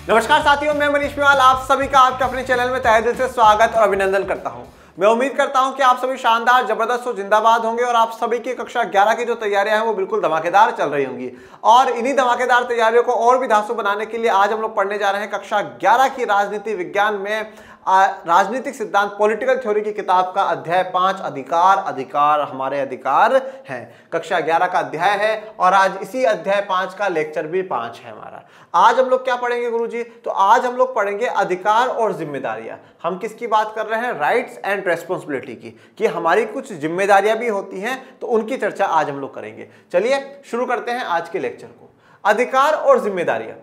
नमस्कार साथियों, मैं मनीष पिवाल आप सभी का आपके अपने चैनल में तहे दिल से स्वागत और अभिनंदन करता हूं। मैं उम्मीद करता हूं कि आप सभी शानदार, जबरदस्त और जिंदाबाद होंगे और आप सभी की कक्षा 11 की जो तैयारियां हैं वो बिल्कुल धमाकेदार चल रही होंगी। और इन्हीं धमाकेदार तैयारियों को और भी धांसू बनाने के लिए आज हम लोग पढ़ने जा रहे हैं कक्षा 11 की राजनीति विज्ञान में राजनीतिक सिद्धांत पॉलिटिकल थ्योरी की किताब का अध्याय 5 अधिकार अधिकार हमारे अधिकार हैं। कक्षा 11 का अध्याय है और आज इसी अध्याय 5 का लेक्चर भी 5 है हमारा। आज हम लोग क्या पढ़ेंगे गुरुजी? तो आज हम लोग पढ़ेंगे अधिकार और जिम्मेदारियां। हम किसकी बात कर रहे हैं? राइट्स एंड रेस्पॉन्सिबिलिटी की, कि हमारी कुछ जिम्मेदारियां भी होती हैं, तो उनकी चर्चा आज हम लोग करेंगे। चलिए शुरू करते हैं आज के लेक्चर को। अधिकार और जिम्मेदारियां,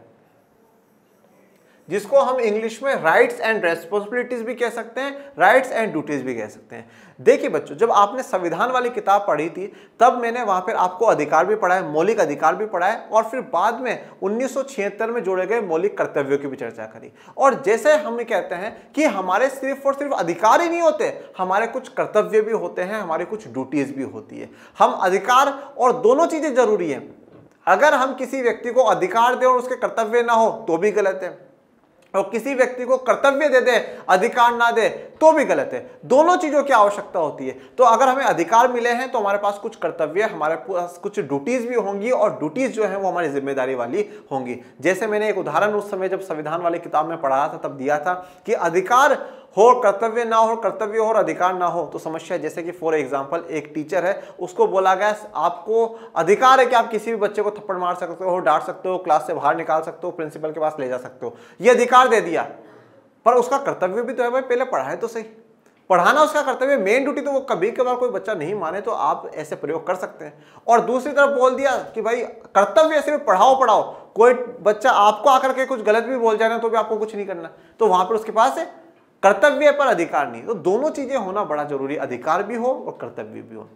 जिसको हम इंग्लिश में राइट्स एंड रेस्पॉन्सिबिलिटीज भी कह सकते हैं, राइट्स एंड ड्यूटीज भी कह सकते हैं। देखिए बच्चों, जब आपने संविधान वाली किताब पढ़ी थी तब मैंने वहां पर आपको अधिकार भी पढ़ाया, मौलिक अधिकार भी पढ़ाया और फिर बाद में 1976 में जोड़े गए मौलिक कर्तव्यों की भी चर्चा करी। और जैसे हम कहते हैं कि हमारे सिर्फ और सिर्फ अधिकार ही नहीं होते, हमारे कुछ कर्तव्य भी होते हैं, हमारी कुछ ड्यूटीज भी होती है। हम अधिकार और दोनों चीजें जरूरी है। अगर हम किसी व्यक्ति को अधिकार दें और उसके कर्तव्य ना हो तो भी गलत है, और किसी व्यक्ति को कर्तव्य दे दे अधिकार ना दे तो भी गलत है। दोनों चीजों की आवश्यकता होती है। तो अगर हमें अधिकार मिले हैं तो हमारे पास कुछ कर्तव्य, हमारे पास कुछ ड्यूटीज भी होंगी और ड्यूटीज जो है वो हमारी जिम्मेदारी वाली होंगी। जैसे मैंने एक उदाहरण उस समय जब संविधान वाली किताब में पढ़ाया था तब दिया था कि अधिकार हो कर्तव्य ना हो, कर्तव्य हो और अधिकार ना हो तो समस्या। जैसे कि फॉर एग्जांपल एक टीचर है, उसको बोला गया आपको अधिकार है कि आप किसी भी बच्चे को थप्पड़ मार सकते हो, डांट सकते हो, क्लास से बाहर निकाल सकते हो, प्रिंसिपल के पास ले जा सकते हो, ये अधिकार दे दिया। पर उसका कर्तव्य भी तो है भाई, पहले पढ़ाए तो सही। पढ़ाना उसका कर्तव्य, मेन ड्यूटी तो वो कभी कभार कोई बच्चा नहीं माने तो आप ऐसे प्रयोग कर सकते हैं। और दूसरी तरफ बोल दिया कि भाई कर्तव्य सिर्फ पढ़ाओ पढ़ाओ, कोई बच्चा आपको आकर के कुछ गलत भी बोल जाए ना तो भी आपको कुछ नहीं करना, तो वहां पर उसके पास है कर्तव्य पर अधिकार नहीं। तो दोनों चीजें होना बड़ा जरूरी, अधिकार भी हो और कर्तव्य भी हो।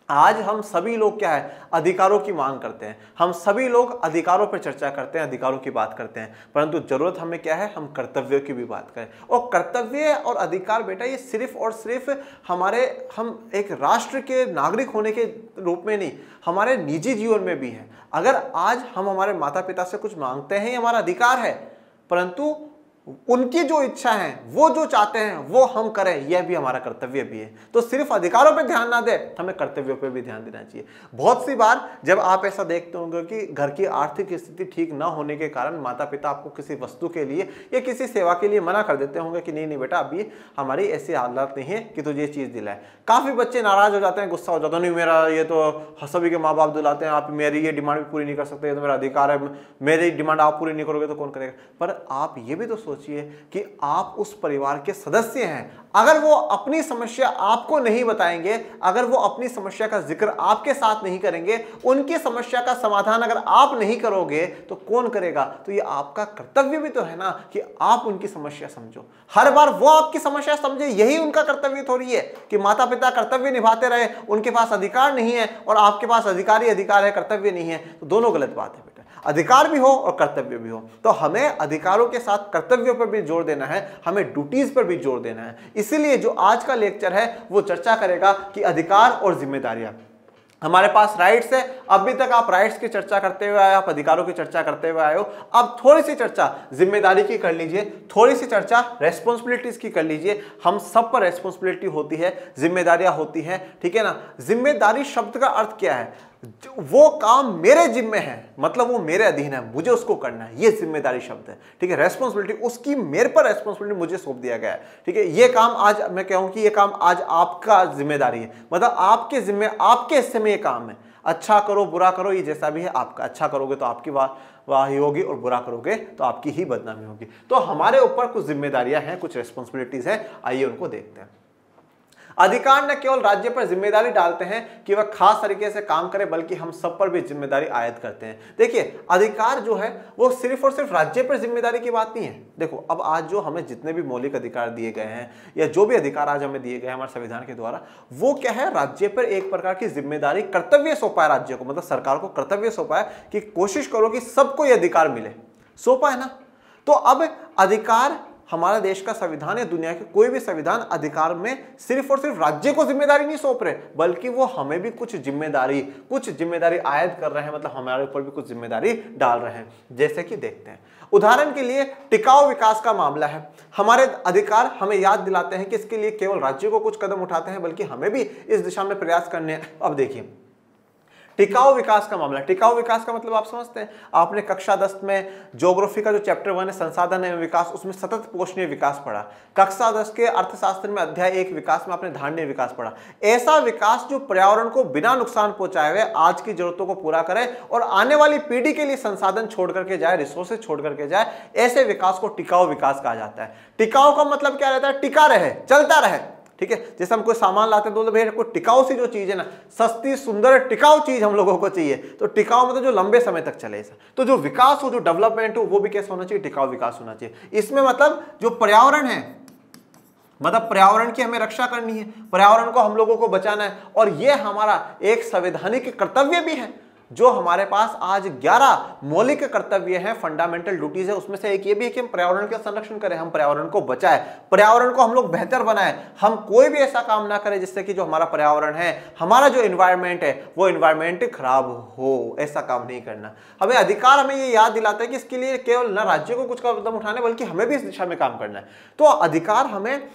आज हम सभी लोग क्या है, अधिकारों की मांग करते हैं, हम सभी लोग अधिकारों पर चर्चा करते हैं, अधिकारों की बात करते हैं, परंतु जरूरत हमें क्या है, हम कर्तव्यों की भी बात करें। और कर्तव्य और अधिकार बेटा ये सिर्फ और सिर्फ हम एक राष्ट्र के नागरिक होने के रूप में नहीं, हमारे निजी जीवन में भी है। अगर आज हम हमारे माता पिता से कुछ मांगते हैं, ये हमारा अधिकार है, परंतु उनकी जो इच्छा है, वो जो चाहते हैं वो हम करें, यह भी हमारा कर्तव्य भी है। तो सिर्फ अधिकारों पर ध्यान ना दें, हमें कर्तव्यों पर भी ध्यान देना चाहिए। बहुत सी बार जब आप ऐसा देखते होंगे कि घर की आर्थिक स्थिति ठीक ना होने के कारण माता पिता आपको किसी वस्तु के लिए या किसी सेवा के लिए मना कर देते होंगे कि नहीं नहीं बेटा अभी हमारी ऐसी हालत नहीं है कि तुझे ये चीज़ दिलाए। काफ़ी बच्चे नाराज हो जाते हैं, गुस्सा हो जाते हैं, नहीं मेरा ये तो सभी के माँ बाप दिलाते हैं, आप मेरी ये डिमांड भी पूरी नहीं कर सकते, ये तो मेरा अधिकार है, मेरी डिमांड आप पूरी नहीं करोगे तो कौन करेगा। पर आप ये भी तो सोचिए कि आप उस परिवार के सदस्य हैं। अगर वो अपनी समस्या आपको नहीं बताएंगे, अगर वो अपनी समस्या का जिक्र आपके साथ नहीं करेंगे, उनकी समस्या का समाधान अगर आप नहीं करोगे तो कौन करेगा? तो ये आपका कर्तव्य भी तो है ना कि आप उनकी समस्या समझो, हर बार वो आपकी समस्या समझे, यही उनका कर्तव्य थोड़ी है कि माता पिता कर्तव्य निभाते रहे, उनके पास अधिकार नहीं है और आपके पास अधिकार ही अधिकार है, कर्तव्य नहीं है। तो दोनों गलत बात है बेटा, अधिकार भी हो और कर्तव्य भी हो। तो हमें अधिकारों के साथ कर्तव्यों पर भी जोर देना है, हमें ड्यूटीज पर भी जोर देना है। इसीलिए जो आज का लेक्चर है वो चर्चा करेगा कि अधिकार और जिम्मेदारियां। हमारे पास राइट्स है, अभी तक आप राइट्स की चर्चा करते हुए आए, आप अधिकारों की चर्चा करते हुए आए हो। अब थोड़ी सी चर्चा जिम्मेदारी की कर लीजिए, थोड़ी सी चर्चा रेस्पॉन्सिबिलिटीज की कर लीजिए। हम सब पर रेस्पॉन्सिबिलिटी होती है, जिम्मेदारियां होती हैं, ठीक है ना। जिम्मेदारी शब्द का अर्थ क्या है? वो काम मेरे जिम्मे है, मतलब वो मेरे अधीन है, मुझे उसको करना है, ये जिम्मेदारी शब्द है, ठीक है। रेस्पॉन्सिबिलिटी उसकी मेरे पर रेस्पॉन्सिबिलिटी मुझे सौंप दिया गया है, ठीक है। ये काम आज मैं कहूं कि ये काम आज आपका जिम्मेदारी है, मतलब आपके जिम्मे, आपके हिस्से में ये काम है। अच्छा करो बुरा करो ये जैसा भी है आपका, अच्छा करोगे तो आपकी वाही होगी और बुरा करोगे तो आपकी ही बदनामी होगी। तो हमारे ऊपर कुछ जिम्मेदारियां हैं, कुछ रेस्पॉन्सिबिलिटीज हैं, आइए उनको देखते हैं। अधिकार न केवल राज्य पर जिम्मेदारी डालते हैं कि वह खास तरीके से काम करे, बल्कि हम सब पर भी जिम्मेदारी आयद करते हैं। देखिए अधिकार जो है वो सिर्फ और सिर्फ राज्य पर जिम्मेदारी की बात नहीं है। देखो अब आज जो हमें जितने भी मौलिक अधिकार दिए गए हैं या जो भी अधिकार आज हमें दिए गए हैं हमारे संविधान के द्वारा, वो क्या है, राज्य पर एक प्रकार की जिम्मेदारी, कर्तव्य सौंपा है राज्य को, मतलब सरकार को कर्तव्य सौंपा है कि कोशिश करो कि सबको ये अधिकार मिले, सौंपा है ना। तो अब अधिकार हमारा देश का संविधान या दुनिया के कोई भी संविधान अधिकार में सिर्फ और सिर्फ राज्य को जिम्मेदारी नहीं सौंप रहे, बल्कि वो हमें भी कुछ जिम्मेदारी आयद कर रहे हैं, मतलब हमारे ऊपर भी कुछ जिम्मेदारी डाल रहे हैं। जैसे कि देखते हैं, उदाहरण के लिए टिकाऊ विकास का मामला है। हमारे अधिकार हमें याद दिलाते हैं कि इसके लिए केवल राज्य को कुछ कदम उठाते हैं, बल्कि हमें भी इस दिशा में प्रयास करने हैं। अब देखिए, टिकाऊ विकास का मामला। टिकाऊ विकास का मतलब आप समझते हैं, आपने कक्षा 10 में ज्योग्राफी का जो चैप्टर 1 है संसाधन एवं विकास, उसमें सतत पोषणीय विकास पढ़ा। कक्षा 10 के अर्थशास्त्र में अध्याय 1 विकास में आपने धारणीय विकास पढ़ा। ऐसा विकास जो पर्यावरण को बिना नुकसान पहुंचाए हुए आज की जरूरतों को पूरा करे और आने वाली पीढ़ी के लिए संसाधन छोड़ करके जाए, रिसोर्सेज छोड़ करके जाए, ऐसे विकास को टिकाऊ विकास कहा जाता है। टिकाऊ का मतलब क्या रहता है? टिका रहे, चलता रहे, ठीक है। जैसे हम कोई सामान लाते हैं तो भैया कोई टिकाऊ सी जो चीज है ना, सस्ती सुंदर टिकाऊ चीज हम लोगों को चाहिए, तो टिकाऊ मतलब जो लंबे समय तक चले। तो जो विकास हो, जो डेवलपमेंट हो, वो भी कैसा होना चाहिए? टिकाऊ विकास होना चाहिए। इसमें मतलब जो पर्यावरण है, मतलब पर्यावरण की हमें रक्षा करनी है, पर्यावरण को हम लोगों को बचाना है, और ये हमारा एक संवैधानिक कर्तव्य भी है। जो हमारे पास आज 11 मौलिक कर्तव्य हैं, फंडामेंटल ड्यूटीज है, उसमें से एक ये भी है कि हम पर्यावरण का संरक्षण करें, हम पर्यावरण को बचाएं, पर्यावरण को हम लोग बेहतर बनाएं। हम कोई भी ऐसा काम ना करें जिससे कि जो हमारा पर्यावरण है, हमारा जो एनवायरनमेंट है, वो एनवायरनमेंट खराब हो, ऐसा काम नहीं करना। हमें अधिकार हमें ये याद दिलाता है कि इसके लिए केवल न राज्य को कुछ कदम उठाने, बल्कि हमें भी इस दिशा में काम करना है। तो अधिकार हमें,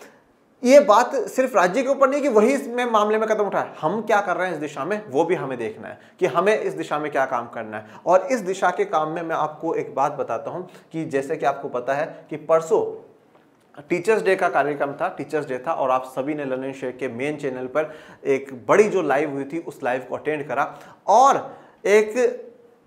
ये बात सिर्फ राज्य के ऊपर नहीं कि वही इसमें मामले में कदम उठाए, हम क्या कर रहे हैं इस दिशा में, वो भी हमें देखना है कि हमें इस दिशा में क्या काम करना है। और इस दिशा के काम में मैं आपको एक बात बताता हूं कि जैसे कि आपको पता है कि परसों टीचर्स डे का कार्यक्रम था, टीचर्स डे था, और आप सभी ने लर्न एंड शेयर के मेन चैनल पर एक बड़ी जो लाइव हुई थी उस लाइव को अटेंड करा। और एक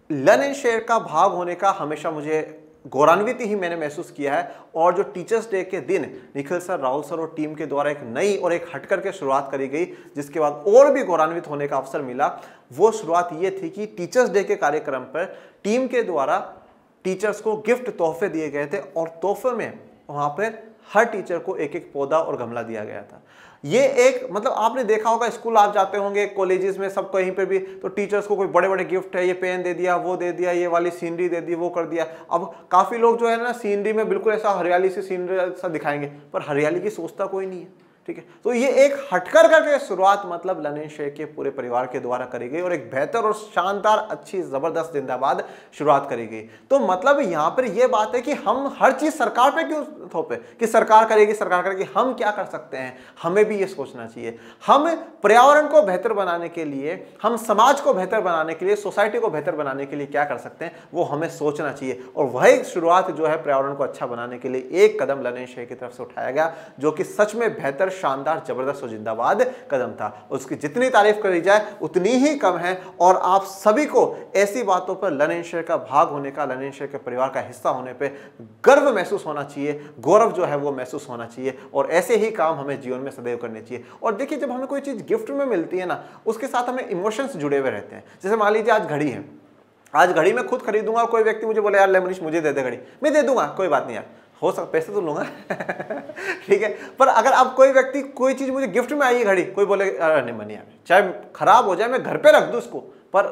लर्न एंड शेयर का भाग होने का हमेशा मुझे गौरवान्वित ही मैंने महसूस किया है। और जो टीचर्स डे के दिन निखिल सर, राहुल सर और टीम के द्वारा एक नई और एक हटकर के शुरुआत करी गई, जिसके बाद और भी गौरवान्वित होने का अवसर मिला। वो शुरुआत ये थी कि टीचर्स डे के कार्यक्रम पर टीम के द्वारा टीचर्स को गिफ्ट तोहफे दिए गए थे, और तोहफे में वहां पर हर टीचर को एक एक पौधा और गमला दिया गया था। ये एक, मतलब आपने देखा होगा, स्कूल आप जाते होंगे, कॉलेजेस में, सब कहीं पे भी, तो टीचर्स को कोई बड़े बड़े गिफ्ट है, ये पेन दे दिया, वो दे दिया, ये वाली सीनरी दे दी, वो कर दिया। अब काफी लोग जो है ना, सीनरी में बिल्कुल ऐसा हरियाली से सीनरी सा दिखाएंगे, पर हरियाली की सोचता कोई नहीं है, ठीक है। तो ये एक हटकर करके शुरुआत मतलब लर्न एंड शेयर के पूरे परिवार के द्वारा करी गई, और एक बेहतर और शानदार, अच्छी, जबरदस्त जिंदाबाद शुरुआत करी गई। तो मतलब यहाँ पर यह बात है कि हम हर चीज सरकार पे क्यों थोपे कि सरकार करेगी, सरकार करेगी, हम क्या कर सकते हैं, हमें भी ये सोचना चाहिए। हम पर्यावरण को बेहतर बनाने के लिए, हम समाज को बेहतर बनाने के लिए, सोसाइटी को बेहतर बनाने के लिए क्या कर सकते हैं, वो हमें सोचना चाहिए। और वही शुरुआत जो है पर्यावरण को अच्छा बनाने के लिए एक कदम लर्न एंड शेयर की तरफ से उठाया गया, जो कि सच में बेहतर, शानदार, जबरदस्त और जिंदाबाद कदम था। उसकी जितनी तारीफ करी जाए उतनी ही कम है। और आप सभी को ऐसी बातों पर लर्न एंड शेयर का भाग होने का, लर्न एंड शेयर के परिवार का हिस्सा होने पे गर्व महसूस होना चाहिए, गौरव जो है वो महसूस होना चाहिए। और ऐसे ही काम हमें जीवन में सदैव करने चाहिए। और देखिए, जब हमें कोई चीज गिफ्ट में मिलती है ना, उसके साथ हमें इमोशंस जुड़े हुए रहते हैं। जैसे मान लीजिए आज घड़ी है, आज घड़ी मैं खुद खरीदूंगा और कोई व्यक्ति मुझे बोले यार ले मनीष मुझे दे दे घड़ी, मैं दे दूंगा, कोई बात नहीं यार, हो सकता पैसे तो लूंगा ठीक है। पर अगर अब कोई व्यक्ति, कोई चीज मुझे गिफ्ट में आई है घड़ी, कोई बोले अरे नहीं मनी, चाहे खराब हो जाए मैं घर पे रख दूं उसको, पर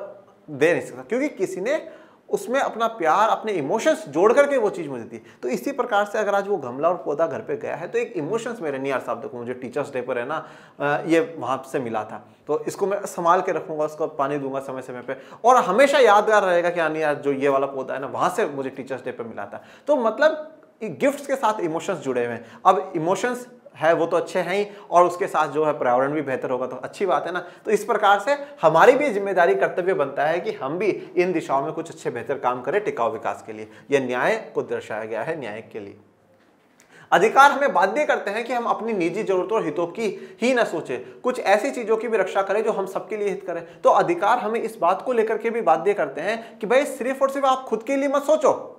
दे नहीं सकता, क्योंकि किसी ने उसमें अपना प्यार, अपने इमोशंस जोड़ करके वो चीज मुझे दी। तो इसी प्रकार से अगर आज वो गमला और पौधा घर पे गया है, तो एक इमोशंस मेरे नहीं यार साहब, देखो मुझे टीचर्स डे पर है ना ये वहां से मिला था, तो इसको मैं संभाल के रखूंगा, उसको पानी दूंगा समय समय पे, और हमेशा यादगार रहेगा कि यानी यार जो ये वाला पौधा है ना, वहां से मुझे टीचर्स डे पर मिला था। तो मतलब गिफ्ट्स के साथ इमोशंस जुड़े हुए हैं। अब इमोशंस है वो तो अच्छे हैं ही, और उसके साथ जो है पर्यावरण भी बेहतर होगा, तो अच्छी बात है ना। तो इस प्रकार से हमारी भी जिम्मेदारी, कर्तव्य बनता है कि हम भी इन दिशाओं में कुछ अच्छे बेहतर काम करें टिकाऊ विकास के लिए। यह न्याय को दर्शाया गया है, न्याय के लिए। अधिकार हमें बाध्य करते हैं कि हम अपनी निजी जरूरतों और हितों की ही न सोचें, कुछ ऐसी चीजों की भी रक्षा करें जो हम सबके लिए हित करें। तो अधिकार हमें इस बात को लेकर के भी बाध्य करते हैं कि भाई सिर्फ और सिर्फ आप खुद के लिए मत सोचो,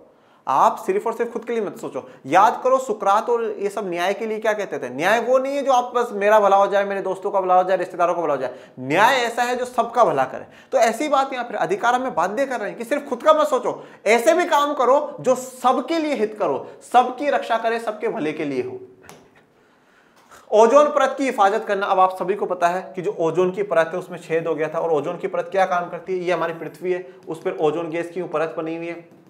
आप सिर्फ और सिर्फ खुद के लिए मत सोचो। याद करो सुकरात और ये सब न्याय के लिए क्या कहते थे, न्याय वो नहीं है जो आप बस मेरा भला हो जाए, मेरे दोस्तों का भला हो जाए, रिश्तेदारों का भला हो जाए। न्याय ऐसा है जो सबका भला करे। तो ऐसी बात यहाँ फिर अधिकार हमें बाध्य कर रहे हैं कि सिर्फ खुद का मत सोचो, ऐसे भी काम करो जो सबके लिए हित करो, सबकी रक्षा करे, सबके भले के लिए हो। ओजोन परत की हिफाजत करना। अब आप सभी को पता है कि जो ओजोन की परत है उसमें छेद हो गया था, और ओजोन की परत क्या काम करती है, ये हमारी पृथ्वी है, उस पर ओजोन गैस की परत बनी हुई है।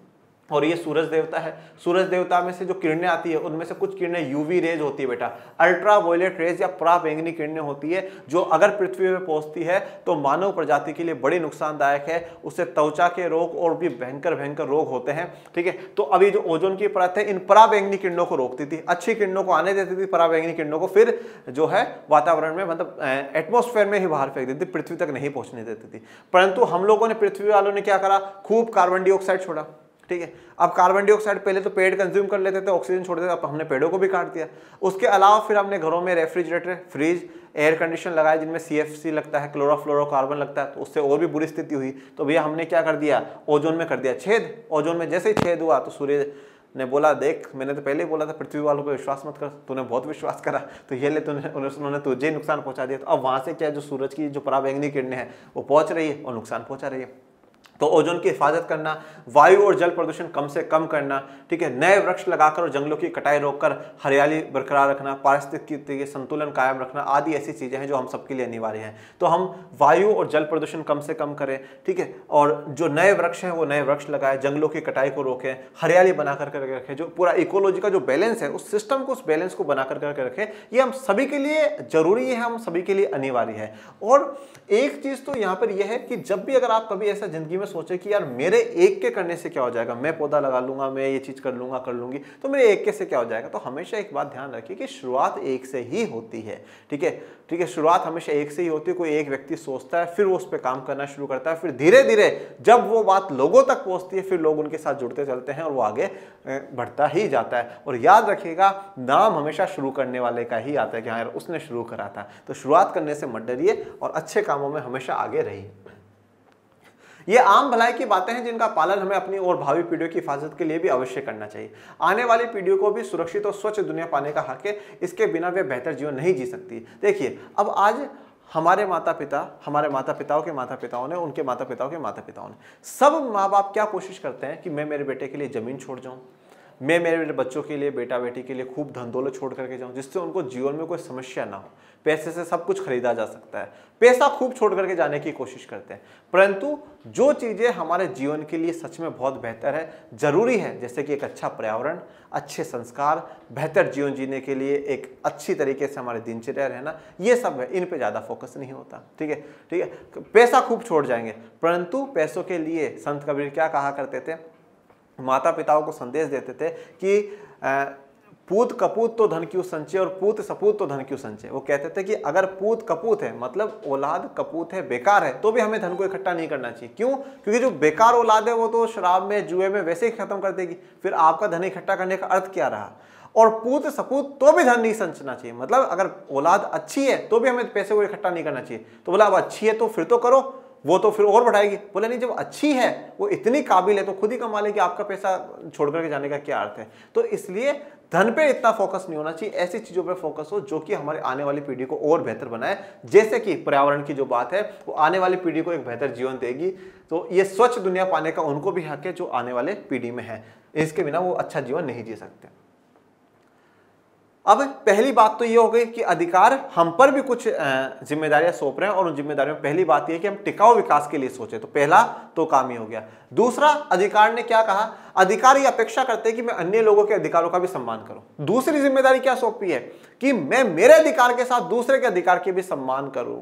और ये सूरज देवता है। सूरज देवता में से जो किरणें आती है उनमें से कुछ किरणें यूवी रेज होती है बेटा, अल्ट्रा वायलेट रेज या पराबैंगनी किरणें होती है, जो अगर पृथ्वी पे पहुंचती है तो मानव प्रजाति के लिए बड़ी नुकसानदायक है। उससे त्वचा के रोग और भी भयंकर भयंकर रोग होते हैं। ठीक है, तो अभी जो ओजोन की परत है इन पराबैंगनी किरणों को रोकती थी, अच्छी किरणों को आने देती थी, पराबैंगनी किरणों को फिर जो है वातावरण में मतलब एटमॉस्फेयर में ही बाहर फेंक देती थी, पृथ्वी तक नहीं पहुंचने देती थी। परंतु हम लोगों ने, पृथ्वी वालों ने क्या करा, खूब कार्बन डाइऑक्साइड छोड़ा। ठीक है, अब कार्बन डाइऑक्साइड पहले तो पेड़ कंज्यूम कर लेते थे, ऑक्सीजन छोड़ते थे, अब हमने पेड़ों को भी काट दिया। उसके अलावा फिर हमने घरों में रेफ्रिजरेटर, फ्रिज, एयर कंडीशन लगाए जिनमें CFC लगता है, क्लोरोफ्लोरोकार्बन लगता है, तो उससे और भी बुरी स्थिति हुई। तो भैया हमने क्या कर दिया, ओजोन में कर दिया छेद। ओजोन में जैसे ही छेद हुआ तो सूर्य ने बोला, देख मैंने तो पहले ही बोला था पृथ्वी वालों पे विश्वास मत कर, तूने बहुत विश्वास करा, तो ये ले उन्होंने तुझे नुकसान पहुंचा दिया। तो अब वहां से क्या, जो सूरज की जो पराबैंगनी किरणें हैं वो पहुंच रही है और नुकसान पहुंचा रही है। तो ओजोन की हिफाजत करना, वायु और जल प्रदूषण कम से कम करना, ठीक है, नए वृक्ष लगाकर और जंगलों की कटाई रोककर हरियाली बरकरार रखना, पारिस्थितिकी संतुलन कायम रखना आदि ऐसी चीजें हैं जो हम सबके लिए अनिवार्य हैं। तो हम वायु और जल प्रदूषण कम से कम करें, ठीक है, और जो नए वृक्ष हैं वो नए वृक्ष लगाए, जंगलों की कटाई को रोकें, हरियाली बना करके रखें, जो पूरा इकोलॉजी का जो बैलेंस है उस सिस्टम को, उस बैलेंस को बना करके रखें। ये हम सभी के लिए जरूरी है, हम सभी के लिए अनिवार्य है। और एक चीज तो यहाँ पर यह है कि जब भी अगर आप कभी ऐसा जिंदगी में सोचे कि यार मेरे एक के करने से क्या हो जाएगा, मैं पौधा लगा लूंगा, मैं ये चीज कर लूंगा, कर लूंगी, तो मेरे एक के से क्या हो जाएगा, तो हमेशा एक बात ध्यान रखिए कि शुरुआत एक से ही होती है। ठीक है, ठीक है, शुरुआत हमेशा एक से ही होती है। कोई एक व्यक्ति सोचता है, फिर वो उस पर काम करना शुरू करता है, फिर धीरे धीरे जब वो बात लोगों तक पहुंचती है फिर लोग उनके साथ जुड़ते चलते हैं और वो आगे बढ़ता ही जाता है। और याद रखिएगा, नाम हमेशा शुरू करने वाले का ही आता है कि हाँ यार उसने शुरू करा था। तो शुरुआत करने से मत डरिए और अच्छे कामों में हमेशा आगे रहिए। ये आम भलाई की बातें हैं जिनका पालन हमें अपनी और भावी पीढ़ियों की हिफाजत के लिए भी अवश्य करना चाहिए। आने वाली पीढ़ियों को भी सुरक्षित और स्वच्छ दुनिया पाने का हक है, इसके बिना वे बेहतर जीवन नहीं जी सकती। देखिए, अब आज हमारे माता पिता, हमारे माता पिताओं के माता पिताओं ने, उनके माता पिताओं के माता पिताओं ने, सब माँ बाप क्या कोशिश करते हैं कि मैं मेरे बेटे के लिए जमीन छोड़ जाऊं, मैं मेरे बच्चों के लिए, बेटा बेटी के लिए खूब धन दौलत छोड़ करके जाऊं, जिससे उनको जीवन में कोई समस्या ना हो। पैसे से सब कुछ खरीदा जा सकता है, पैसा खूब छोड़ करके जाने की कोशिश करते हैं। परंतु जो चीजें हमारे जीवन के लिए सच में बहुत बेहतर है, जरूरी है, जैसे कि एक अच्छा पर्यावरण, अच्छे संस्कार, बेहतर जीवन जीने के लिए एक अच्छी तरीके से हमारे दिनचर्या रहना, ये सब है, इन पे ज्यादा फोकस नहीं होता। ठीक है, ठीक है, पैसा खूब छोड़ जाएंगे, परंतु पैसों के लिए संत कबीर क्या कहा करते थे, माता पिताओं को संदेश देते थे कि पूत कपूत तो धन क्यों संचय और पूत सपूत तो धन क्यों संचय। वो कहते थे कि अगर पूत कपूत है, मतलब औलाद कपूत है, बेकार है, तो भी हमें धन को इकट्ठा नहीं करना चाहिए। क्यों? क्योंकि जो बेकार औलाद है वो तो शराब में, जुए में वैसे ही खत्म कर देगी, फिर आपका धन इकट्ठा करने का अर्थ क्या रहा। और पूत सपूत तो भी धन नहीं संचना चाहिए, मतलब अगर औलाद अच्छी है तो भी हमें पैसे को इकट्ठा नहीं करना चाहिए। तो बोला अब अच्छी है तो फिर तो करो, वो तो फिर और बढ़ाएगी। बोले नहीं, जब अच्छी है, वो इतनी काबिल है तो खुद ही कमा लेगी, आपका पैसा छोड़ करके जाने का क्या अर्थ है। तो इसलिए धन पे इतना फोकस नहीं होना चाहिए, ऐसी चीजों पे फोकस हो जो कि हमारे आने वाली पीढ़ी को और बेहतर बनाए। जैसे कि पर्यावरण की जो बात है, वो आने वाली पीढ़ी को एक बेहतर जीवन देगी। तो ये स्वच्छ दुनिया पाने का उनको भी हक है जो आने वाले पीढ़ी में है, इसके बिना वो अच्छा जीवन नहीं जी सकते। अब पहली बात तो ये हो गई कि अधिकार हम पर भी कुछ जिम्मेदारियां सौंप रहे हैं, और उन जिम्मेदारियों में पहली बात ये है कि हम टिकाऊ विकास के लिए सोचें। तो पहला तो काम ही हो गया। दूसरा, अधिकार ने क्या कहा, अधिकार ये अपेक्षा करते हैं कि मैं अन्य लोगों के अधिकारों का भी सम्मान करूं। दूसरी जिम्मेदारी क्या सौंपी है कि मैं मेरे अधिकार के साथ दूसरे के अधिकार के भी सम्मान करूं।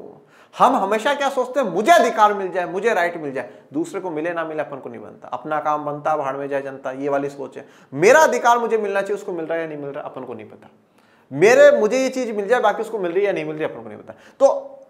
हम हमेशा क्या सोचते हैं, मुझे अधिकार मिल जाए, मुझे राइट मिल जाए, दूसरे को मिले ना मिले अपन को नहीं बनता, अपना काम बनता, भाड़ में जाए जनता, ये वाली सोच है। मेरा अधिकार मुझे मिलना चाहिए, उसको मिल रहा है या नहीं मिल रहा अपन को नहीं पता। मुझे ये चीज मिल जाए, बाकी उसको मिल रही है या नहीं मिल रही है अपन को नहीं पता। तो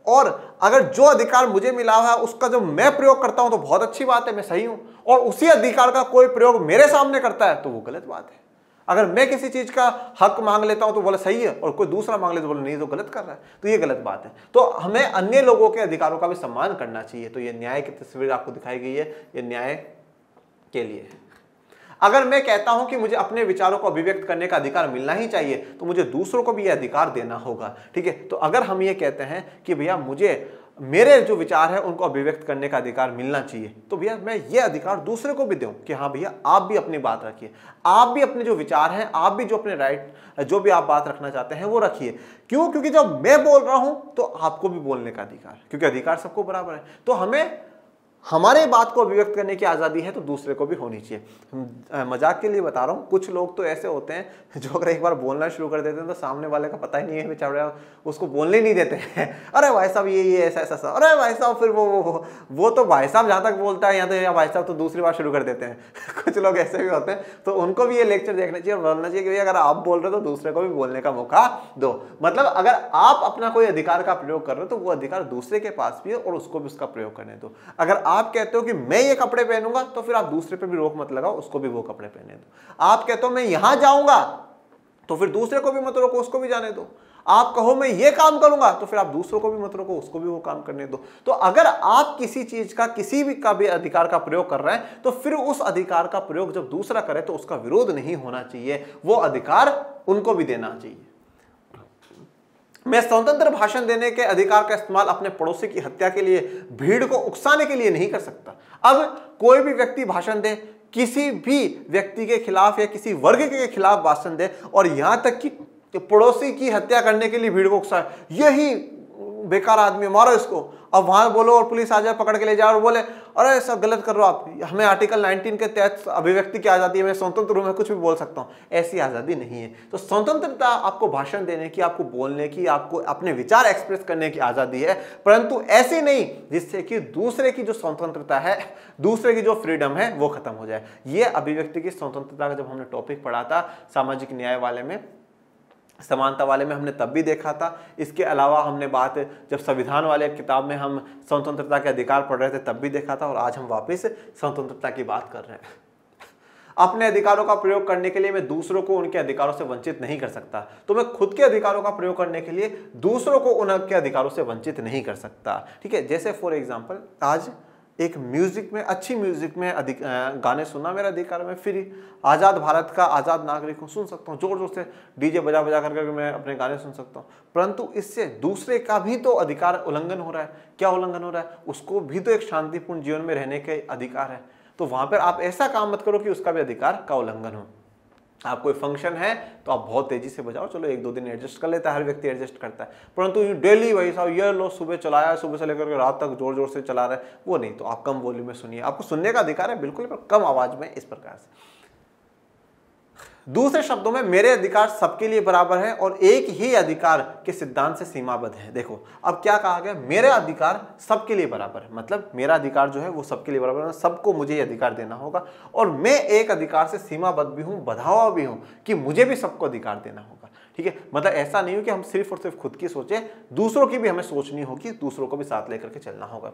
और अगर जो अधिकार मुझे मिला हुआ है उसका जो मैं प्रयोग करता हूं तो बहुत अच्छी बात है, मैं सही हूं, और उसी अधिकार का कोई प्रयोग मेरे सामने करता है तो वो गलत बात है। अगर मैं किसी चीज का हक मांग लेता हूं तो बोले सही है, और कोई दूसरा मांग ले तो बोले नहीं, तो गलत कर रहा है, तो ये गलत बात है। तो हमें अन्य लोगों के अधिकारों का भी सम्मान करना चाहिए। तो ये न्याय की तस्वीर आपको दिखाई गई है, ये न्याय के लिए है। अगर मैं कहता हूं कि मुझे अपने विचारों को अभिव्यक्त करने का अधिकार मिलना ही चाहिए, तो मुझे दूसरों को भी यह अधिकार देना होगा। ठीक है, तो अगर हम ये कहते हैं कि भैया मुझे मेरे जो विचार है उनको अभिव्यक्त करने का अधिकार मिलना चाहिए, तो भैया मैं ये अधिकार दूसरे को भी दूं कि हाँ भैया आप भी अपनी बात रखिए, आप भी अपने जो विचार हैं, आप भी जो अपने राइट, जो भी आप बात रखना चाहते हैं वो रखिए। क्यों? क्योंकि जब मैं बोल रहा हूं तो आपको भी बोलने का अधिकार, क्योंकि अधिकार सबको बराबर है। तो हमें हमारे बात को अभिव्यक्त करने की आज़ादी है तो दूसरे को भी होनी चाहिए। मजाक के लिए बता रहा हूँ, कुछ लोग तो ऐसे होते हैं जो अगर एक बार बोलना शुरू कर देते हैं तो सामने वाले का पता ही नहीं है बेचारा, उसको बोलने नहीं देते हैं। अरे भाई साहब ये ऐसा ऐसा, अरे भाई साहब फिर वो तो भाई साहब जहाँ तक बोलता है या तो या भाई साहब तो दूसरी बार शुरू कर देते हैं। कुछ लोग ऐसे भी होते हैं, तो उनको भी ये लेक्चर देखना चाहिए और बोलना चाहिए कि अगर आप बोल रहे हो तो दूसरे को भी बोलने का मौका दो। मतलब अगर आप अपना कोई अधिकार का प्रयोग कर रहे हो तो वो अधिकार दूसरे के पास भी है और उसको भी उसका प्रयोग करने दो। अगर आप कहते हो कि मैं ये कपड़े पहनूंगा तो फिर आप दूसरे पे भी रोक मत लगाओ, उसको भी वो कपड़े पहने दो। आप कहते हो मैं यहां जाऊंगा तो फिर दूसरे को भी मत रोको, उसको भी जाने दो। आप कहो मैं ये काम करूंगा तो फिर आप दूसरों को भी मत रोको, उसको भी वो काम करने दो। तो अगर आप किसी चीज का किसी भी का भी अधिकार का प्रयोग कर रहे हैं तो फिर उस अधिकार का प्रयोग जब दूसरा करे तो उसका विरोध नहीं होना चाहिए, वो अधिकार उनको भी देना चाहिए। मैं स्वतंत्र भाषण देने के अधिकार का इस्तेमाल अपने पड़ोसी की हत्या के लिए, भीड़ को उकसाने के लिए नहीं कर सकता। अब कोई भी व्यक्ति भाषण दे, किसी भी व्यक्ति के खिलाफ या किसी वर्ग के खिलाफ भाषण दे और यहां तक कि पड़ोसी की हत्या करने के लिए भीड़ को उकसाए, यही बेकार आदमी, मारो इसको। अब वहां बोलो और पुलिस आ जाए पकड़ के ले जाए और बोले अरे सब गलत कर रहे हो आप, हमें आर्टिकल 19 के तहत अभिव्यक्ति की आजादी है, मैं स्वतंत्र हूं, मैं कुछ भी बोल सकता हूं। ऐसी आजादी नहीं है। तो स्वतंत्रता आपको भाषण देने की, आपको बोलने की, आपको अपने विचार एक्सप्रेस करने की आजादी है, परंतु ऐसी नहीं जिससे कि दूसरे की जो स्वतंत्रता है, दूसरे की जो फ्रीडम है वो खत्म हो जाए। ये अभिव्यक्ति की स्वतंत्रता का जब हमने टॉपिक पढ़ा था सामाजिक न्याय वाले में, समानता वाले में, हमने तब भी देखा था। इसके अलावा हमने बात जब संविधान वाले किताब में हम स्वतंत्रता के अधिकार पढ़ रहे थे तब भी देखा था, और आज हम वापस स्वतंत्रता की बात कर रहे हैं। अपने अधिकारों का प्रयोग करने के लिए मैं दूसरों को उनके अधिकारों से वंचित नहीं कर सकता, तो मैं खुद के अधिकारों का प्रयोग करने के लिए दूसरों को उनके अधिकारों से वंचित नहीं कर सकता। ठीक है, जैसे फॉर एग्जाम्पल आज एक म्यूजिक में, अच्छी म्यूजिक में गाने सुनना मेरा अधिकार है, मैं फ्री आज़ाद भारत का आज़ाद नागरिक हूँ, सुन सकता हूँ, जोर जोर से डीजे बजा बजा करके मैं अपने गाने सुन सकता हूँ। परंतु इससे दूसरे का भी तो अधिकार उल्लंघन हो रहा है। क्या उल्लंघन हो रहा है? उसको भी तो एक शांतिपूर्ण जीवन में रहने के अधिकार है। तो वहां पर आप ऐसा काम मत करो कि उसका भी अधिकार का उल्लंघन हो। आप कोई फंक्शन है तो आप बहुत तेजी से बजाओ, चलो एक दो दिन एडजस्ट कर लेता है, हर व्यक्ति एडजस्ट करता है, परंतु डेली वही साहब ये लो सुबह चलाया, सुबह से लेकर के रात तक जोर जोर से चला रहे, वो नहीं। तो आप कम वॉल्यूम में सुनिए, आपको सुनने का अधिकार है बिल्कुल, पर कम आवाज में, इस प्रकार से। दूसरे शब्दों में मेरे अधिकार सबके लिए बराबर है और एक ही अधिकार के सिद्धांत से सीमाबद्ध है। देखो अब क्या कहा गया, मेरे अधिकार सबके लिए बराबर है, मतलब मेरा अधिकार जो है वो सबके लिए बराबर है, सबको मुझे ये अधिकार देना होगा, और मैं एक अधिकार से सीमाबद्ध भी हूं, बधा हुआ भी हूं कि मुझे भी सबको अधिकार देना होगा। ठीक है, मतलब ऐसा नहीं हो कि हम सिर्फ और सिर्फ खुद की सोचे, दूसरों की भी हमें सोचनी होगी, दूसरों को भी साथ लेकर के चलना होगा।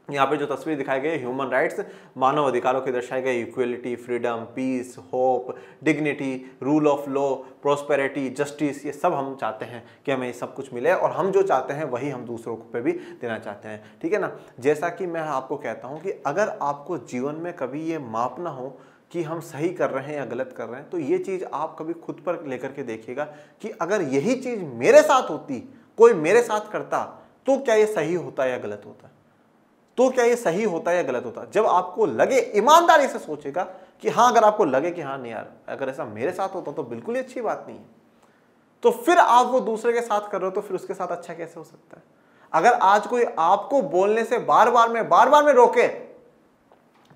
यहाँ पे जो तस्वीर दिखाई गई ह्यूमन राइट्स, मानव अधिकारों की दर्शाई गई equality, freedom, peace, hope, dignity, rule of law, prosperity, justice, ये सब हम चाहते हैं कि हमें ये सब कुछ मिले, और हम जो चाहते हैं वही हम दूसरों पे भी देना चाहते हैं। ठीक है ना, जैसा कि मैं आपको कहता हूँ कि अगर आपको जीवन में कभी ये मापना हो कि हम सही कर रहे हैं या गलत कर रहे हैं, तो ये चीज़ आप कभी खुद पर लेकर के देखिएगा कि अगर यही चीज़ मेरे साथ होती, कोई मेरे साथ करता, तो क्या ये सही होता या गलत होता? तो क्या ये सही होता या गलत होता? जब आपको लगे, ईमानदारी से सोचेगा कि हाँ, अगर आपको लगे कि हाँ नहीं यार, अगर ऐसा मेरे साथ होता तो बिल्कुल ही अच्छी बात नहीं है, तो फिर आप वो दूसरे के साथ कर रहे हो तो फिर उसके साथ अच्छा कैसे हो सकता है? अगर आज कोई आपको बोलने से बार बार में रोके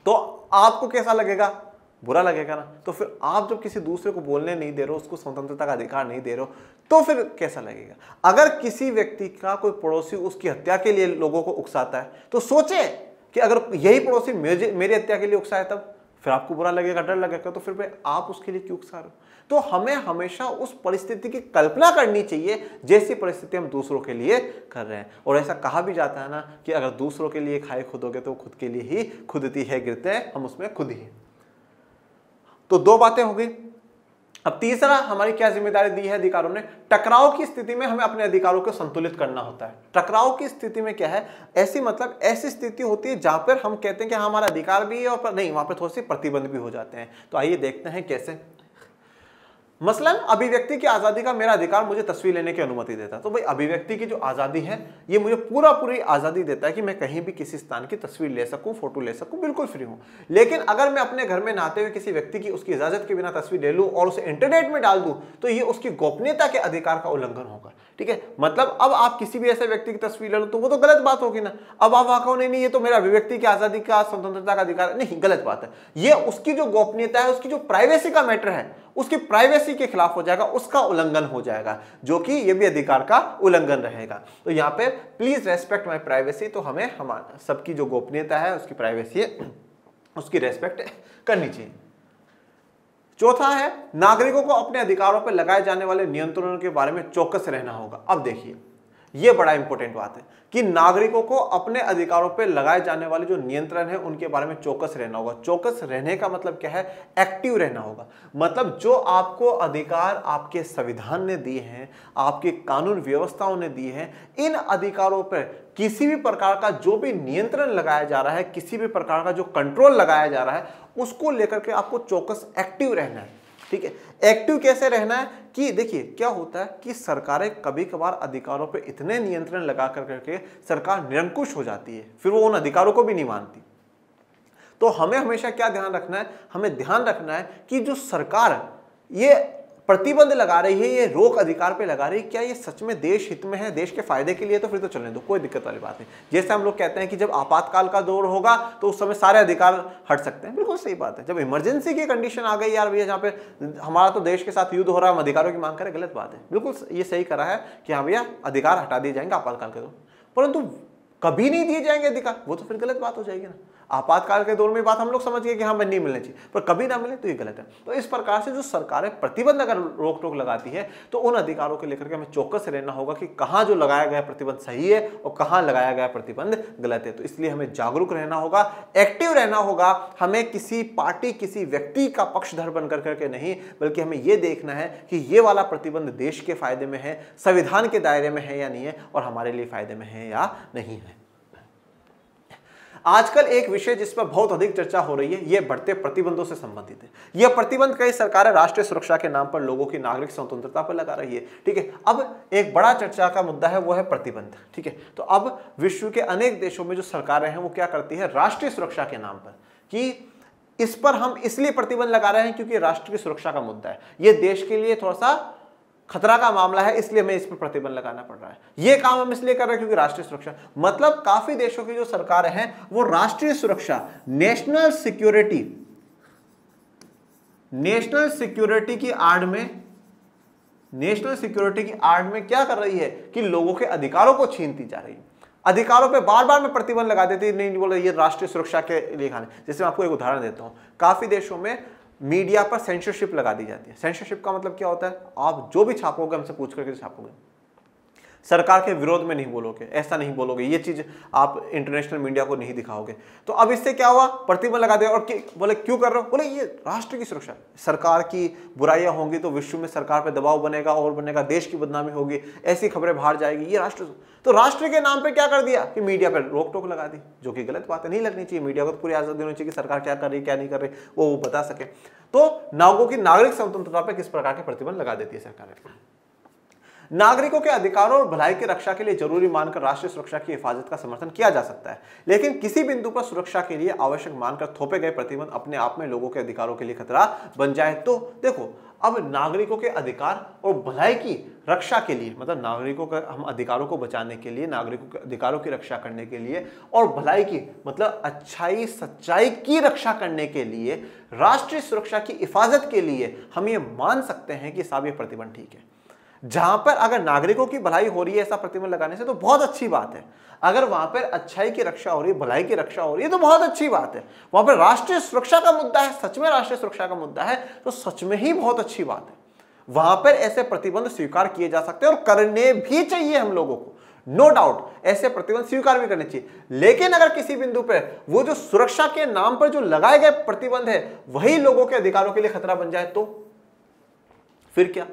तो आपको कैसा लगेगा? बुरा लगेगा ना। तो फिर आप जब किसी दूसरे को बोलने नहीं दे रहे हो, उसको स्वतंत्रता का अधिकार नहीं दे रहे हो, तो फिर कैसा लगेगा? अगर किसी व्यक्ति का कोई पड़ोसी उसकी हत्या के लिए लोगों को उकसाता है, तो सोचे कि अगर यही पड़ोसी मेरी हत्या के लिए उकसाए, तब फिर आपको बुरा लगेगा, डर लगेगा, तो फिर आप उसके लिए क्यों उकसा रहे हो? तो हमें हमेशा उस परिस्थिति की कल्पना करनी चाहिए जैसी परिस्थिति हम दूसरों के लिए कर रहे हैं। और ऐसा कहा भी जाता है ना कि अगर दूसरों के लिए खाए खुदोगे तो खुद के लिए ही खुदती है, गिरते हैं हम उसमें खुद ही। तो दो बातें हो गई। अब तीसरा, हमारी क्या जिम्मेदारी दी है अधिकारों ने? टकराव की स्थिति में हमें अपने अधिकारों को संतुलित करना होता है। टकराव की स्थिति में क्या है? ऐसी मतलब ऐसी स्थिति होती है जहां पर हम कहते हैं कि हमारा अधिकार भी है और नहीं, वहां पर थोड़े से प्रतिबंध भी हो जाते हैं। तो आइए देखते हैं कैसे। मसलन अभिव्यक्ति की आजादी का मेरा अधिकार मुझे तस्वीर लेने की अनुमति देता है। तो भाई अभिव्यक्ति की जो आजादी है ये मुझे पूरी आजादी देता है कि मैं कहीं भी किसी स्थान की तस्वीर ले सकूं, फोटो ले सकूं, बिल्कुल फ्री हूं। लेकिन अगर मैं अपने घर में नहाते हुए किसी व्यक्ति की उसकी इजाजत के बिना तस्वीर ले लूं और उसे इंटरनेट में डाल दूं तो ये उसकी गोपनीयता के अधिकार का उल्लंघन होगा। ठीक है, मतलब अब आप किसी भी ऐसे व्यक्ति की तस्वीर ले लो तो वो तो गलत बात होगी ना। अब आप वहां कहो नहीं ये तो मेरा अभिव्यक्ति की आजादी का, स्वतंत्रता का अधिकार, नहीं, गलत बात है। ये उसकी जो गोपनीयता है, उसकी जो प्राइवेसी का मैटर है, उसकी प्राइवेसी के खिलाफ हो जाएगा, उसका उल्लंघन हो जाएगा, जो कि ये भी अधिकार का उल्लंघन रहेगा। तो यहाँ पे प्लीज रेस्पेक्ट माय प्राइवेसी, तो हमें हमारा सबकी जो गोपनीयता है, उसकी प्राइवेसी है, उसकी रेस्पेक्ट करनी चाहिए। चौथा है नागरिकों को अपने अधिकारों पर लगाए जाने वाले नियंत्रणों के बारे में चौकस रहना होगा। अब देखिए यह बड़ा इंपॉर्टेंट बात है कि नागरिकों को अपने अधिकारों पर लगाए जाने वाले जो नियंत्रण है उनके बारे में चौकस रहना होगा। चौकस रहने का मतलब क्या है? एक्टिव रहना होगा। मतलब जो आपको अधिकार आपके संविधान ने दिए हैं, आपकी कानून व्यवस्थाओं ने दी है, इन अधिकारों पर किसी भी प्रकार का जो भी नियंत्रण लगाया जा रहा है, किसी भी प्रकार का जो कंट्रोल लगाया जा रहा है, उसको लेकर के आपको चौकस एक्टिव रहना है। ठीक है, एक्टिव कैसे रहना है कि देखिए क्या होता है कि सरकारें कभी कभार अधिकारों पे इतने नियंत्रण लगा करके सरकार निरंकुश हो जाती है, फिर वो उन अधिकारों को भी नहीं मानती। तो हमें हमेशा क्या ध्यान रखना है? हमें ध्यान रखना है कि जो सरकार ये प्रतिबंध लगा रही है, ये रोक अधिकार पे लगा रही है, क्या ये सच में देश हित में है, देश के फायदे के लिए? तो फिर तो चलने दो, कोई दिक्कत वाली बात नहीं। जैसे हम लोग कहते हैं कि जब आपातकाल का दौर होगा तो उस समय सारे अधिकार हट सकते हैं, बिल्कुल सही बात है। जब इमरजेंसी की कंडीशन आ गई यार भैया, जहाँ पे हमारा तो देश के साथ युद्ध हो रहा है, हम अधिकारों की मांग करें, गलत बात है। बिल्कुल ये सही करा है कि हाँ भैया अधिकार हटा दिए जाएंगे आपातकाल के दौर, परंतु कभी नहीं दिए जाएंगे अधिकार, वो तो फिर गलत बात हो जाएगी ना। आपातकाल के दौर में बात हम लोग समझ गए कि हाँ नहीं मिलने चाहिए, पर कभी ना मिले तो ये गलत है। तो इस प्रकार से जो सरकारें प्रतिबंध अगर रोक टोक लगाती है तो उन अधिकारों को लेकर के हमें चौकस रहना होगा कि कहाँ जो लगाया गया प्रतिबंध सही है और कहाँ लगाया गया प्रतिबंध गलत है। तो इसलिए हमें जागरूक रहना होगा, एक्टिव रहना होगा। हमें किसी पार्टी, किसी व्यक्ति का पक्षधर बन करके नहीं, बल्कि हमें यह देखना है कि ये वाला प्रतिबंध देश के फायदे में है, संविधान के दायरे में है या नहीं है, और हमारे लिए फायदे में है या नहीं है। आजकल एक विषय जिस पर बहुत अधिक चर्चा हो रही है, यह बढ़ते प्रतिबंधों से संबंधित है। यह प्रतिबंध कई सरकारें राष्ट्रीय सुरक्षा के नाम पर लोगों की नागरिक स्वतंत्रता पर लगा रही है। ठीक है, अब एक बड़ा चर्चा का मुद्दा है वो है प्रतिबंध। ठीक है, तो अब विश्व के अनेक देशों में जो सरकारें हैं वो क्या करती है, राष्ट्रीय सुरक्षा के नाम पर कि इस पर हम इसलिए प्रतिबंध लगा रहे हैं क्योंकि राष्ट्र की सुरक्षा का मुद्दा है, ये देश के लिए थोड़ा सा खतरा का मामला है, इसलिए हमें इस पर प्रतिबंध लगाना पड़ रहा है। ये काम हम इसलिए कर रहे हैं क्योंकि राष्ट्रीय सुरक्षा, मतलब काफी देशों की जो सरकारें हैं वो राष्ट्रीय सुरक्षा, नेशनल सिक्योरिटी की आड़ में क्या कर रही है कि लोगों के अधिकारों को छीनती जा रही है। अधिकारों पे बार बार में प्रतिबंध लगा देती है, नहीं बोल रही ये राष्ट्रीय सुरक्षा के लिए खाने। जैसे मैं आपको एक उदाहरण देता हूं, काफी देशों में मीडिया पर सेंसरशिप लगा दी जाती है। सेंसरशिप का मतलब क्या होता है? आप जो भी छापोगे हमसे पूछ करके छापोगे, सरकार के विरोध में नहीं बोलोगे, ऐसा नहीं बोलोगे, ये चीज आप इंटरनेशनल मीडिया को नहीं दिखाओगे। तो अब इससे क्या हुआ, प्रतिबंध लगा दिया। और बोले क्यों कर रहे हो? बोले ये राष्ट्र की सुरक्षा, सरकार की बुराइयां होंगी तो विश्व में सरकार पर दबाव बनेगा और बनेगा, देश की बदनामी होगी, ऐसी खबरें बाहर जाएगी, ये राष्ट्र। तो राष्ट्र के नाम पे क्या कर दिया कि मीडिया पर रोक टोक लगा दी, जो कि गलत बात है, नहीं लगनी चाहिए। मीडिया को तो पूरी आजादी होनी चाहिए कि सरकार क्या कर रही है क्या नहीं कर रही वो बता सके। तो लोगों की नागरिक स्वतंत्रता पर किस प्रकार के प्रतिबंध लगा देती है सरकार। नागरिकों के अधिकारों और भलाई की रक्षा के लिए जरूरी मानकर राष्ट्रीय सुरक्षा की हिफाजत का समर्थन किया जा सकता है, लेकिन किसी बिंदु पर सुरक्षा के लिए आवश्यक मानकर थोपे गए प्रतिबंध अपने आप में लोगों के अधिकारों के लिए खतरा बन जाए तो देखो, अब नागरिकों के अधिकार और भलाई की रक्षा के लिए, मतलब नागरिकों का हम अधिकारों को बचाने के लिए, नागरिकों के अधिकारों की रक्षा करने के लिए और भलाई की मतलब अच्छाई सच्चाई की रक्षा करने के लिए, राष्ट्रीय सुरक्षा की हिफाजत के लिए हम ये मान सकते हैं कि साहब ये प्रतिबंध ठीक है। जहां पर अगर नागरिकों की भलाई हो रही है ऐसा प्रतिबंध लगाने से तो बहुत अच्छी बात है। अगर वहां पर अच्छाई की रक्षा हो रही है, भलाई की रक्षा हो रही है तो बहुत अच्छी बात है। वहां पर राष्ट्रीय सुरक्षा का मुद्दा है, सच में राष्ट्रीय सुरक्षा का मुद्दा है तो सच में ही बहुत अच्छी बात है। वहां पर ऐसे प्रतिबंध स्वीकार किए जा सकते हैं और करने भी चाहिए हम लोगों को, नो डाउट ऐसे प्रतिबंध स्वीकार भी करने चाहिए। लेकिन अगर किसी बिंदु पर वो जो सुरक्षा के नाम पर जो लगाए गए प्रतिबंध है वही लोगों के अधिकारों के लिए खतरा बन जाए तो फिर क्या?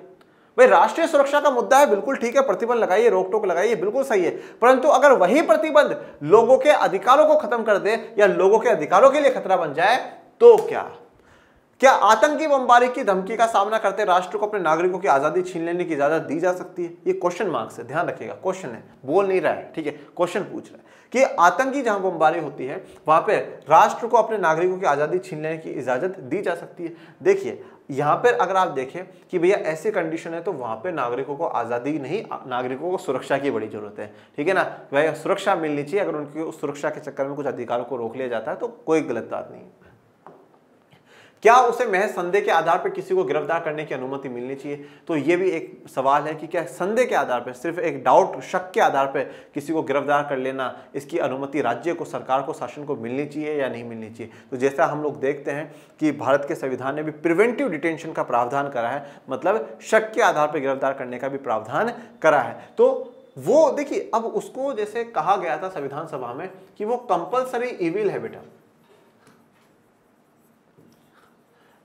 भाई राष्ट्रीय सुरक्षा का मुद्दा है, बिल्कुल ठीक है, प्रतिबंध लगाइए, रोक टोक लगाइए, बिल्कुल सही है, परंतु अगर वही प्रतिबंध लोगों के अधिकारों को खत्म कर दे या लोगों के अधिकारों के लिए खतरा बन जाए तो क्या? क्या आतंकी बमबारी की धमकी का सामना करते राष्ट्र को अपने नागरिकों की आजादी छीन लेने की इजाजत दी जा सकती है? ये क्वेश्चन मार्क्स है, ध्यान रखिएगा, क्वेश्चन है, बोल नहीं रहा है, ठीक है, क्वेश्चन पूछ रहा है कि आतंकी जहां बमबारी होती है वहां पे राष्ट्र को अपने नागरिकों की आजादी छीन लेने की इजाजत दी जा सकती है। देखिए यहां पर अगर आप देखें कि भैया ऐसी कंडीशन है तो वहां पे नागरिकों को आजादी नहीं, नागरिकों को सुरक्षा की बड़ी जरूरत है, ठीक है ना, भैया सुरक्षा मिलनी चाहिए। अगर उनकी सुरक्षा के चक्कर में कुछ अधिकारों को रोक लिया जाता है तो कोई गलत बात नहीं है। क्या उसे महज संदेह के आधार पर किसी को गिरफ्तार करने की अनुमति मिलनी चाहिए? तो यह भी एक सवाल है कि क्या संदेह के आधार पर, सिर्फ एक डाउट, शक के आधार पर किसी को गिरफ्तार कर लेना, इसकी अनुमति राज्य को, सरकार को, शासन को मिलनी चाहिए या नहीं मिलनी चाहिए? तो जैसा हम लोग देखते हैं कि भारत के संविधान ने भी प्रिवेंटिव डिटेंशन का प्रावधान करा है, मतलब शक के आधार पर गिरफ्तार करने का भी प्रावधान करा है। तो वो देखिए, अब उसको जैसे कहा गया था संविधान सभा में कि वो कंपल्सरी इविल है बेटा।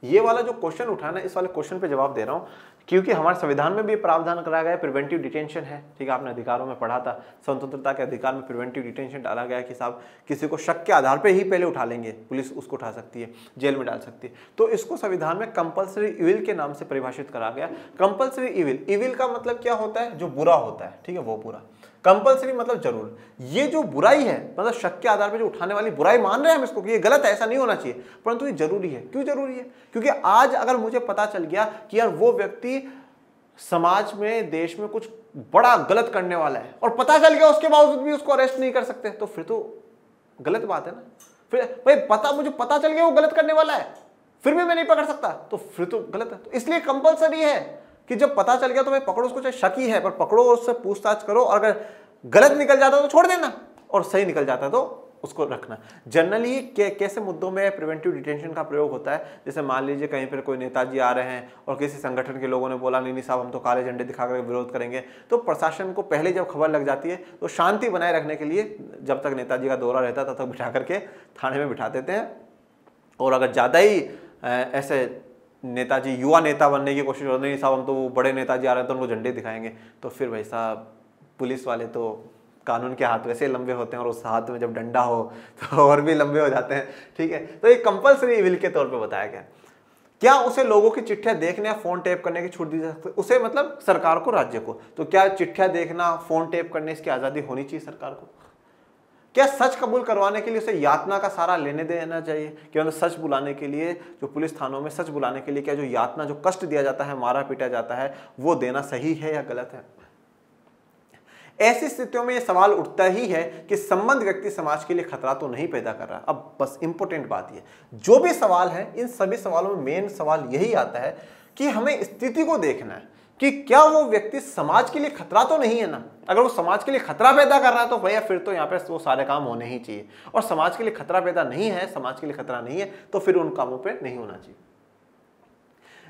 ये वाला जो क्वेश्चन उठा ना, इस वाले क्वेश्चन पे जवाब दे रहा हूं क्योंकि हमारे संविधान में भी प्रावधान कराया गया है, प्रिवेंटिव डिटेंशन है, ठीक है, आपने अधिकारों में पढ़ा था, स्वतंत्रता के अधिकार में प्रिवेंटिव डिटेंशन डाला गया है कि साहब किसी को शक के आधार पे ही पहले उठा लेंगे, पुलिस उसको उठा सकती है, जेल में डाल सकती है। तो इसको संविधान में कंपल्सरी इविल के नाम से परिभाषित करा गया। कंपल्सरी इविल, इविल का मतलब क्या होता है? जो बुरा होता है, ठीक है, वो बुरा। कंपल्सरी मतलब जरूर। ये जो बुराई है, मतलब शक के आधार पर जो उठाने वाली बुराई मान रहे हैं हम इसको कि ये गलत है, ऐसा नहीं होना चाहिए, परंतु ये जरूरी है। क्यों जरूरी है? क्योंकि आज अगर मुझे पता चल गया कि यार वो व्यक्ति समाज में, देश में कुछ बड़ा गलत करने वाला है और पता चल गया, उसके बावजूद भी उसको अरेस्ट नहीं कर सकते, तो फिर तो गलत बात है ना। फिर भाई मुझे पता चल गया वो गलत करने वाला है, फिर भी मैं नहीं पकड़ सकता, तो फिर तो गलत है। तो इसलिए कंपल्सरी है कि जब पता चल गया तो भाई पकड़ो उसको, चाहे शक ही है पर पकड़ो, उससे पूछताछ करो, और अगर गलत निकल जाता तो छोड़ देना, और सही निकल जाता तो उसको रखना। जनरली कैसे मुद्दों में प्रिवेंटिव डिटेंशन का प्रयोग होता है? जैसे मान लीजिए कहीं पर कोई नेताजी आ रहे हैं और किसी संगठन के लोगों ने बोला नहीं साहब हम तो काले झंडे दिखाकर विरोध करेंगे, तो प्रशासन को पहले जब खबर लग जाती है तो शांति बनाए रखने के लिए जब तक नेताजी का दौरा रहता तब तक बिठा करके थाने में बिठा देते हैं, और अगर ज़्यादा ही ऐसे नेताजी युवा नेता बनने की कोशिश होती है, नहीं साहब हम तो वो बड़े नेताजी आ रहे हैं तो उनको झंडे दिखाएंगे, तो फिर भाई साहब पुलिस वाले तो कानून के हाथ वैसे लंबे होते हैं और उस हाथ में जब डंडा हो तो और भी लंबे हो जाते हैं, ठीक है। तो ये कंपल्सरी इविल के तौर पे बताया गया। क्या उसे लोगों की चिट्ठियां देखने या फोन टेप करने की छूट दी जा सकती है? उसे मतलब सरकार को, राज्य को। तो क्या चिट्ठियां देखना, फोन टेप करने, इसकी आजादी होनी चाहिए सरकार को? क्या सच कबूल करवाने के लिए उसे यातना का सहारा लेने देना चाहिए? क्या मतलब सच बुलाने के लिए, जो पुलिस थानों में सच बुलाने के लिए क्या जो यातना, जो कष्ट दिया जाता है, मारा पीटा जाता है, वो देना सही है या गलत है? ऐसी स्थितियों में यह सवाल उठता ही है कि संबंध व्यक्ति समाज के लिए खतरा तो नहीं पैदा कर रहा। अब बस इंपॉर्टेंट बात ये, जो भी सवाल है, इन सभी सवालों में मेन सवाल यही आता है कि हमें स्थिति को देखना है कि क्या वो व्यक्ति समाज के लिए खतरा तो नहीं है ना। अगर वो समाज के लिए खतरा पैदा कर रहा है तो भैया फिर तो यहाँ पे वो सारे काम होने ही चाहिए, और समाज के लिए खतरा पैदा नहीं है, समाज के लिए खतरा नहीं है, तो फिर उन कामों पे नहीं होना चाहिए।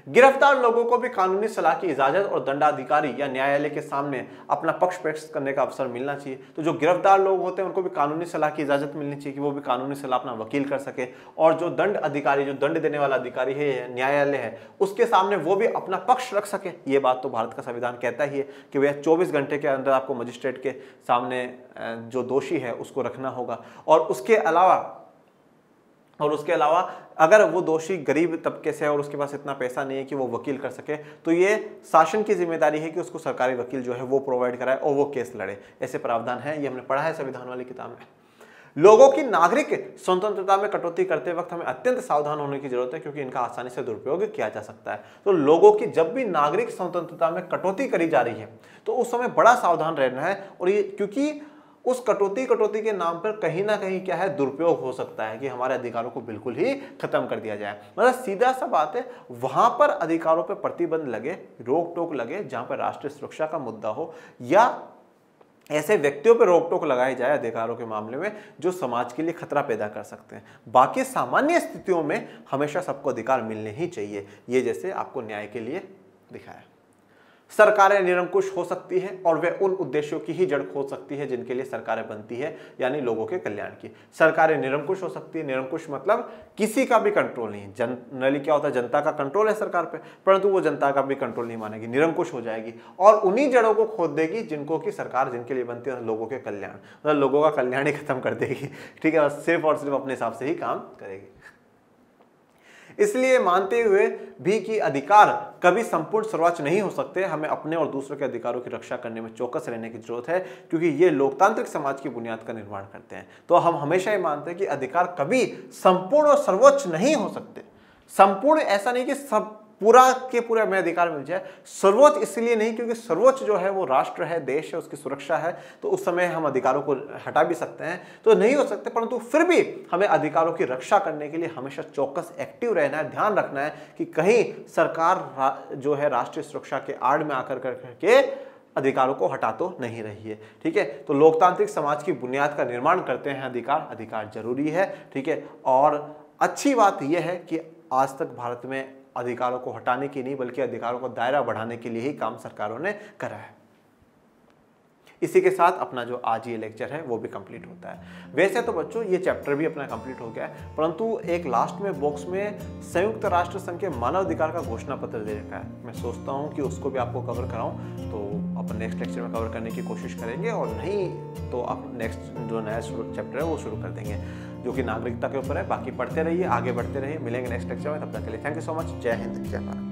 गिरफ्तार लोगों को भी कानूनी सलाह की इजाजत और दंडाधिकारी या न्यायालय के सामने अपना पक्ष पेश करने का अवसर मिलना चाहिए। तो जो गिरफ्तार लोग होते हैं उनको भी कानूनी सलाह की इजाजत मिलनी चाहिए कि वो भी कानूनी सलाह अपना वकील कर सके, और जो दंड अधिकारी, जो दंड देने वाला अधिकारी है, न्यायालय है, उसके सामने वो भी अपना पक्ष रख सके। ये बात तो भारत का संविधान कहता ही है कि भैया 24 घंटे के अंदर आपको मजिस्ट्रेट के सामने जो दोषी है उसको रखना होगा, और उसके अलावा अगर वो दोषी गरीब तबके से है और उसके पास इतना पैसा नहीं है कि वो वकील कर सके, तो ये शासन की जिम्मेदारी है कि उसको सरकारी वकील जो है वो प्रोवाइड कराए और वो केस लड़े। ऐसे प्रावधान है, ये हमने पढ़ा है संविधान वाली किताब में। लोगों की नागरिक स्वतंत्रता में कटौती करते वक्त हमें अत्यंत सावधान होने की जरूरत है, क्योंकि इनका आसानी से दुरुपयोग किया जा सकता है। तो लोगों की जब भी नागरिक स्वतंत्रता में कटौती करी जा रही है तो उस समय बड़ा सावधान रहना है, और ये क्योंकि उस कटौती के नाम पर कहीं ना कहीं क्या है, दुरुपयोग हो सकता है कि हमारे अधिकारों को बिल्कुल ही खत्म कर दिया जाए। मतलब सीधा सा बात है, वहां पर अधिकारों पर प्रतिबंध लगे, रोक टोक लगे जहां पर राष्ट्रीय सुरक्षा का मुद्दा हो, या ऐसे व्यक्तियों पर रोक टोक लगाई जाए अधिकारों के मामले में जो समाज के लिए खतरा पैदा कर सकते हैं। बाकी सामान्य स्थितियों में हमेशा सबको अधिकार मिलने ही चाहिए, ये जैसे आपको न्याय के लिए दिखाया। सरकारें निरंकुश हो सकती हैं और वे उन उद्देश्यों की ही जड़ खोज सकती है जिनके लिए सरकारें बनती है, यानी लोगों के कल्याण की। सरकारें निरंकुश हो सकती है, निरंकुश मतलब किसी का भी कंट्रोल नहीं। जनरली क्या होता है, जनता का कंट्रोल है सरकार पे, परंतु वो जनता का भी कंट्रोल नहीं मानेगी, निरंकुश हो जाएगी और उन्हीं जड़ों को खोद देगी जिनको की सरकार जिनके लिए बनती है, लोगों के कल्याण, मतलब लोगों का कल्याण ही खत्म कर देगी, ठीक है, सिर्फ और सिर्फ अपने हिसाब से ही काम करेगी। इसलिए मानते हुए भी कि अधिकार कभी संपूर्ण सर्वोच्च नहीं हो सकते, हमें अपने और दूसरों के अधिकारों की रक्षा करने में चौकस रहने की जरूरत है, क्योंकि ये लोकतांत्रिक समाज की बुनियाद का निर्माण करते हैं। तो हम हमेशा ही मानते हैं कि अधिकार कभी संपूर्ण और सर्वोच्च नहीं हो सकते। संपूर्ण ऐसा नहीं कि सब पूरा के पूरा हमें अधिकार मिल जाए, सर्वोच्च इसलिए नहीं क्योंकि सर्वोच्च जो है वो राष्ट्र है, देश है, उसकी सुरक्षा है, तो उस समय हम अधिकारों को हटा भी सकते हैं, तो नहीं हो सकते, परंतु फिर भी हमें अधिकारों की रक्षा करने के लिए हमेशा चौकस एक्टिव रहना है, ध्यान रखना है कि कहीं सरकार जो है राष्ट्रीय सुरक्षा के आड़ में आकर करके अधिकारों को हटा तो नहीं रही है। ठीक है, तो लोकतांत्रिक समाज की बुनियाद का निर्माण करते हैं अधिकार जरूरी है। ठीक है, और अच्छी बात यह है कि आज तक भारत में अधिकारों को हटाने की नहीं बल्कि अधिकारों का दायरा बढ़ाने के लिए ही काम सरकारों ने करा है। इसी के साथ अपना जो आज ये लेक्चर है वो भी कंप्लीट होता है। वैसे तो बच्चों ये चैप्टर भी अपना कंप्लीट हो गया है, परंतु एक लास्ट में बॉक्स में संयुक्त राष्ट्र संघ के मानव अधिकार का घोषणा पत्र दे रखा है। मैं सोचता हूँ कि उसको भी आपको कवर कराऊं, तो अपन नेक्स्ट लेक्चर में कवर करने की कोशिश करेंगे, और नहीं तो आप नेक्स्ट जो नया चैप्टर है वो शुरू कर देंगे, जो कि नागरिकता के ऊपर है। बाकी पढ़ते रहिए, आगे बढ़ते रहिए, मिलेंगे नेक्स्ट लेक्चर में। तब तक के लिए थैंक यू सो मच। जय हिंद, जय भारत।